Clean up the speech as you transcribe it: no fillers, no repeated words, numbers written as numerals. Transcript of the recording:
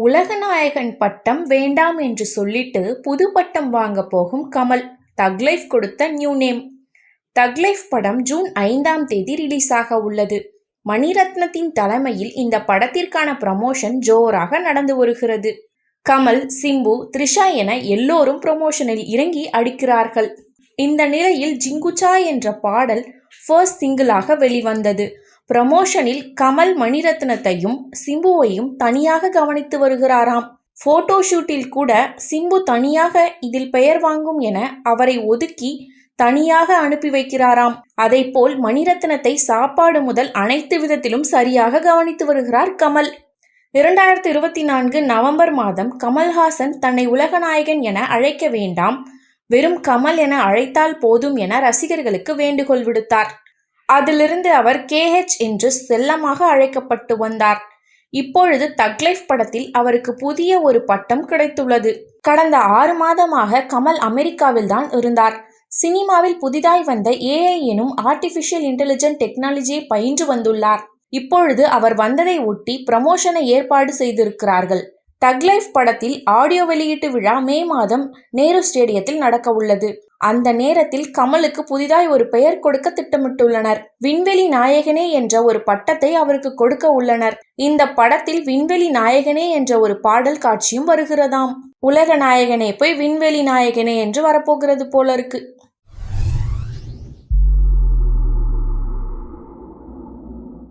உலகநாயகன் பட்டம் வேண்டாம் என்று சொல்லிட்டு புது பட்டம் வாங்க போகும் கமல். தக் லைஃப் கொடுத்த நியூ நேம். தக் லைஃப் படம் ஜூன் 5ஆம் தேதி ரிலீஸ் ஆக உள்ளது. மணிரத்னத்தின் தலைமையில் இந்த படத்திற்கான ப்ரமோஷன் ஜோராக நடந்து வருகிறது. கமல், சிம்பு, த்ரிஷா என எல்லோரும் ப்ரமோஷனில் இறங்கி அடிக்கிறார்கள். இந்த நிலையில் ஜிங்குச்சா என்ற பாடல் ஃபர்ஸ்ட் சிங்கிளாக வெளிவந்தது. ப்ரமோஷனில் கமல் மணிரத்னத்தையும் சிம்புவையும் தனியாக கவனித்து வருகிறாராம். போட்டோ ஷூட்டில் கூட சிம்பு தனியாக இதில் பெயர் வாங்கும் என அவரை ஒதுக்கி தனியாக அனுப்பி வைக்கிறாராம். அதைப்போல் மணிரத்னத்தை சாப்பாடு முதல் அனைத்து விதத்திலும் சரியாக கவனித்து வருகிறார் கமல். 2024 நவம்பர் மாதம் கமல்ஹாசன் தன்னை உலகநாயகன் என அழைக்க வேண்டாம், வெறும் கமல் என அழைத்தால் போதும் என ரசிகர்களுக்கு வேண்டுகோள் விடுத்தார். அதிலிருந்து அவர் KH என்று செல்லமாக அழைக்கப்பட்டு வந்தார். இப்பொழுது தக் லைஃப் படத்தில் அவருக்கு புதிய ஒரு பட்டம் கிடைத்துள்ளது. கடந்த 6 மாதமாக கமல் அமெரிக்காவில் தான் இருந்தார். சினிமாவில் புதிதாய் வந்த AI எனும் ஆர்டிஃபிஷியல் இன்டெலிஜென்ட் டெக்னாலஜியை பயின்று வந்துள்ளார். இப்பொழுது அவர் வந்ததை ஒட்டி ப்ரமோஷனை ஏற்பாடு செய்திருக்கிறார்கள். தக் லைஃப் படத்தில் ஆடியோ வெளியீட்டு விழா மே மாதம் நேரு ஸ்டேடியத்தில் நடக்க உள்ளது. அந்த நேரத்தில் கமலுக்கு புதிதாய் ஒரு பெயர் கொடுக்க திட்டமிட்டுள்ளனர். விண்வெளி நாயகனே என்ற ஒரு பட்டத்தை அவருக்கு கொடுக்க உள்ளனர். இந்த படத்தில் விண்வெளி நாயகனே என்ற ஒரு பாடல் காட்சியும் வருகிறதாம். உலக நாயகனே போய் விண்வெளி நாயகனே என்று வரப்போகிறது போல இருக்கு.